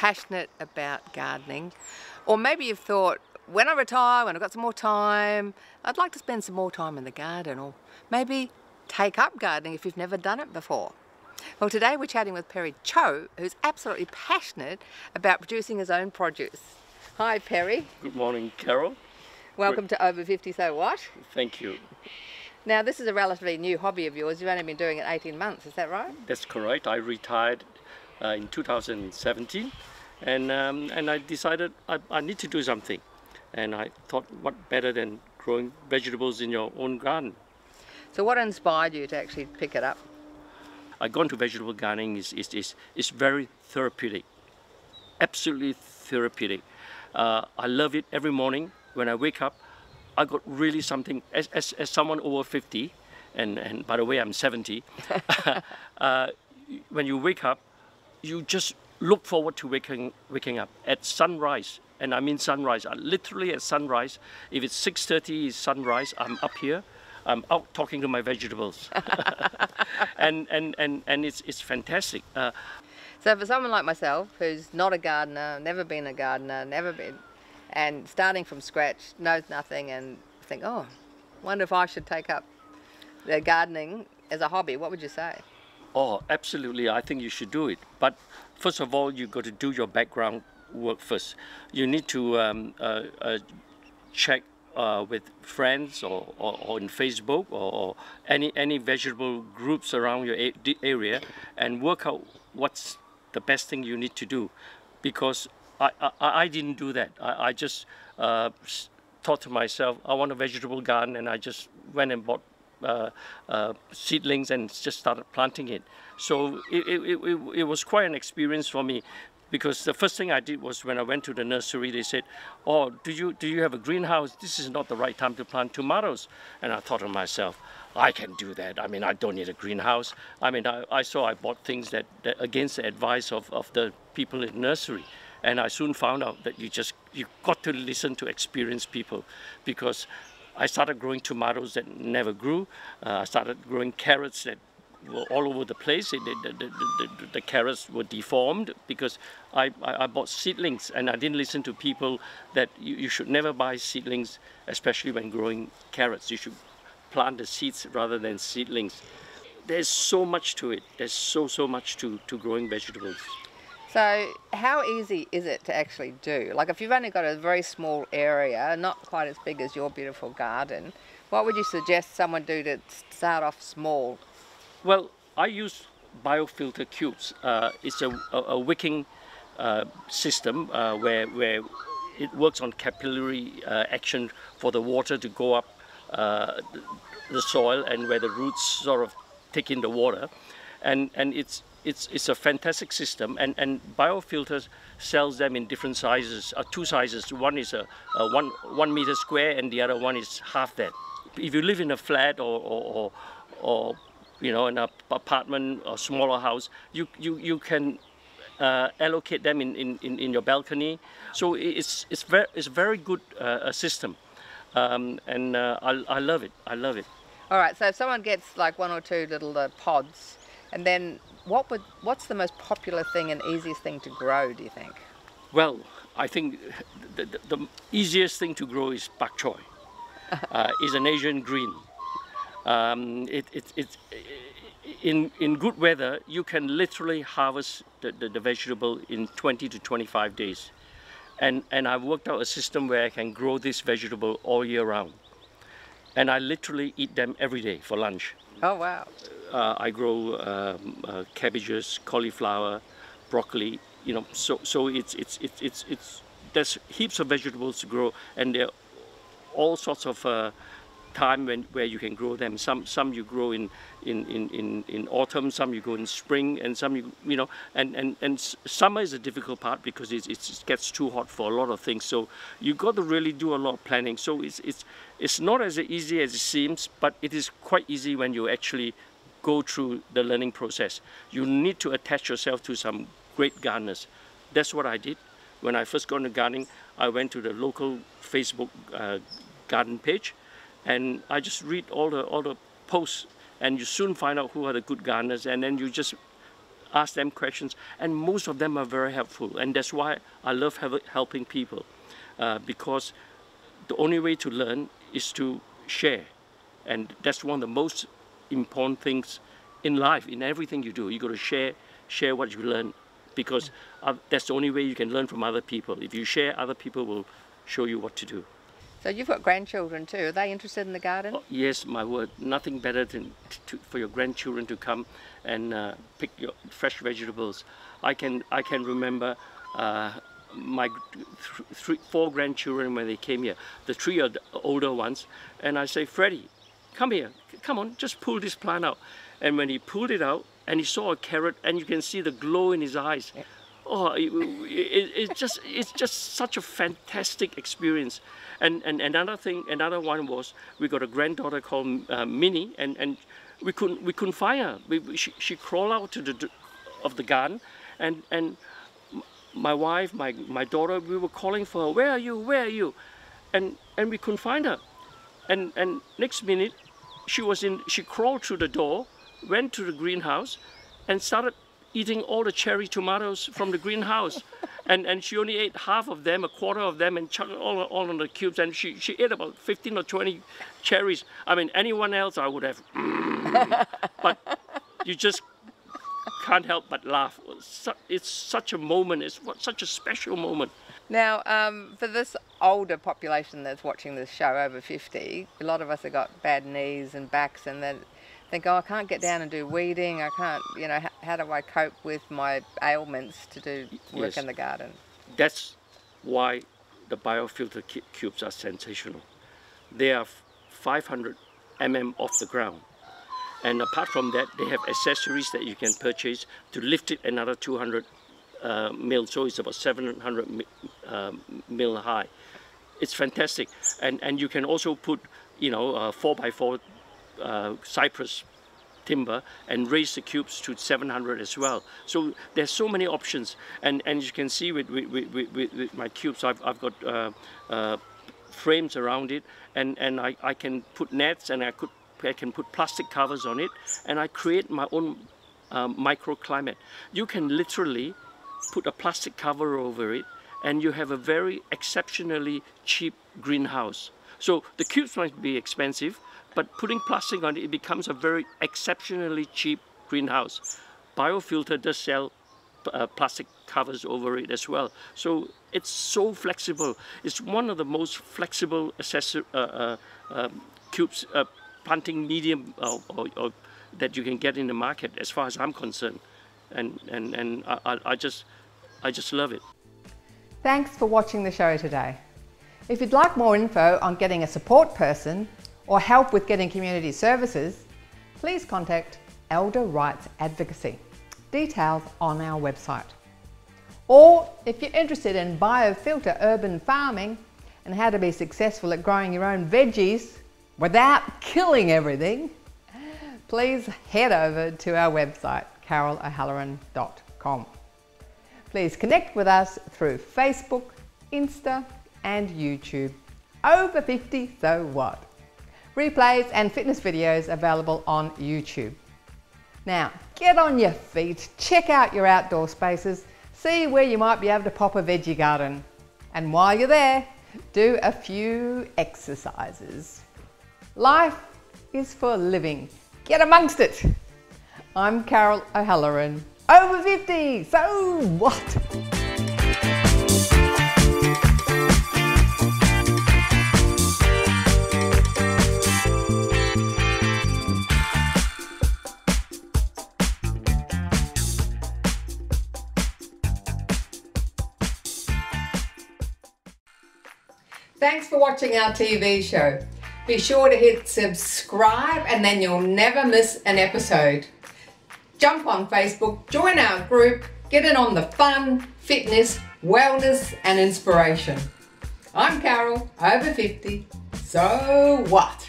passionate about gardening, or maybe you've thought, when I retire, when I've got some more time, I'd like to spend some more time in the garden, or maybe take up gardening if you've never done it before. Well, today we're chatting with Perry Cho, who's absolutely passionate about producing his own produce. Hi, Perry. Good morning, Carol. Welcome to Over 50 So What? Thank you. Now, this is a relatively new hobby of yours. You've only been doing it 18 months, is that right? That's correct. I retired in 2017 and I decided I need to do something. And I thought, what better than growing vegetables in your own garden? So what inspired you to actually pick it up? I gone to vegetable gardening is very therapeutic, absolutely therapeutic. I love it every morning when I wake up. I got really something, as someone over 50, and by the way, I'm 70, when you wake up, you just look forward to waking up at sunrise. And I mean sunrise, literally at sunrise. If it's 6:30 is sunrise, I'm up here, I'm out talking to my vegetables. and it's fantastic. So for someone like myself, who's not a gardener, never been a gardener, and starting from scratch, knows nothing, and think, oh, wonder if I should take up the gardening as a hobby, what would you say? Oh, absolutely, I think you should do it. But first of all, you've got to do your background work first. You need to check with friends or on Facebook or any vegetable groups around your area and work out what's the best thing you need to do. Because I didn't do that. I just thought to myself, I want a vegetable garden, and I just went and bought seedlings and just started planting it. So it was quite an experience for me, because the first thing I did was when I went to the nursery, they said, oh, do you have a greenhouse? This is not the right time to plant tomatoes. And I thought to myself, I can do that. I mean, I don't need a greenhouse. I mean, I bought things that against the advice of the people in nursery. And I soon found out that you got to listen to experienced people, because I started growing tomatoes that never grew. I started growing carrots that were all over the place. The carrots were deformed because I bought seedlings, and I didn't listen to people that you should never buy seedlings, especially when growing carrots. You should plant the seeds rather than seedlings. There's so much to it. There's so much to growing vegetables. So how easy is it to actually do? Like if you've only got a very small area, not quite as big as your beautiful garden, what would you suggest someone do to start off small? Well, I use Biofilta Cubes. It's a wicking system where it works on capillary action for the water to go up the soil, and where the roots sort of take in the water. And it's a fantastic system, and Biofilter sells them in different sizes, two sizes. One is a 1 meter square, and the other one is half that. If you live in a flat or you know, in an apartment or smaller house, you can allocate them in your balcony. So it's a very good system, and I love it. I love it. All right. So if someone gets like one or two little pods, and then what's the most popular thing and easiest thing to grow, do you think? Well, I think the easiest thing to grow is bok choy. It's an Asian green. In good weather, you can literally harvest the vegetable in 20 to 25 days. And I've worked out a system where I can grow this vegetable all year round. And I literally eat them every day for lunch. Oh, wow. I grow cabbages, cauliflower, broccoli. You know, so it's there's heaps of vegetables to grow, and there are all sorts of time where you can grow them. Some you grow in autumn, some you grow in spring, and some you know, and summer is a difficult part because it gets too hot for a lot of things. So you got to really do a lot of planning. So it's not as easy as it seems, but it is quite easy when you actually go through the learning process. You need to attach yourself to some great gardeners. That's what I did. When I first got into gardening, I went to the local Facebook garden page, and I just read all the posts, and you soon find out who are the good gardeners, and then you just ask them questions, and most of them are very helpful. And that's why I love helping people, because the only way to learn is to share. And that's one of the most important things in life, in everything you do. You got to share what you learn, because that's the only way you can learn from other people. If you share, other people will show you what to do. So you've got grandchildren too. Are they interested in the garden? Oh, yes, my word. Nothing better than for your grandchildren to come and pick your fresh vegetables. I can remember my 4 grandchildren when they came here. The 3 are the older ones, and I say, Freddie, come here, come on, just pull this plant out. And when he pulled it out, and he saw a carrot, and you can see the glow in his eyes. Yeah. Oh, it's just such a fantastic experience. And another one was, we got a granddaughter called Minnie, and we couldn't find her. She crawled out to the garden, and my wife, my daughter, we were calling for her. Where are you? Where are you? And we couldn't find her. And next minute, she crawled through the door, went to the greenhouse, and started eating all the cherry tomatoes from the greenhouse. and she only ate half of them, a quarter of them, and chucked all on the cubes. And she ate about 15 or 20 cherries. I mean, anyone else I would have, but you just can't help but laugh. It's such a moment. It's such a special moment. Now, for this older population that's watching this show, over 50, a lot of us have got bad knees and backs, and then think, oh, I can't get down and do weeding, I can't, you know, how do I cope with my ailments to do work in the garden? That's why the Biofilter cubes are sensational. They are 500 mm off the ground. And apart from that, they have accessories that you can purchase to lift it another 200 mil, so it's about 700 mil high. It's fantastic. And you can also put, you know, 4x4 cypress timber and raise the cubes to 700 as well. So there's so many options, and you can see with my cubes, I've got frames around it, and I can put nets, and I can put plastic covers on it, and I create my own microclimate. You can literally put a plastic cover over it, and you have a very exceptionally cheap greenhouse. So the cubes might be expensive, but putting plastic on it, it becomes a very exceptionally cheap greenhouse. Biofilter does sell plastic covers over it as well. So it's so flexible. It's one of the most flexible cubes, planting medium or that you can get in the market, as far as I'm concerned. And I just love it. Thanks for watching the show today. If you'd like more info on getting a support person or help with getting community services, please contact Elder Rights Advocacy. Details on our website. Or if you're interested in biofilter urban farming and how to be successful at growing your own veggies without killing everything, please head over to our website, carolohalloran.com. Please connect with us through Facebook, Insta and YouTube. Over 50, so what? Replays and fitness videos available on YouTube. Now, get on your feet, check out your outdoor spaces, see where you might be able to pop a veggie garden. And while you're there, do a few exercises. Life is for living. Get amongst it. I'm Carol O'Halloran. Over 50, so what? Thanks for watching our TV show. Be sure to hit subscribe and then you'll never miss an episode. Jump on Facebook, join our group, get in on the fun, fitness, wellness and inspiration. I'm Carol, over 50, so what?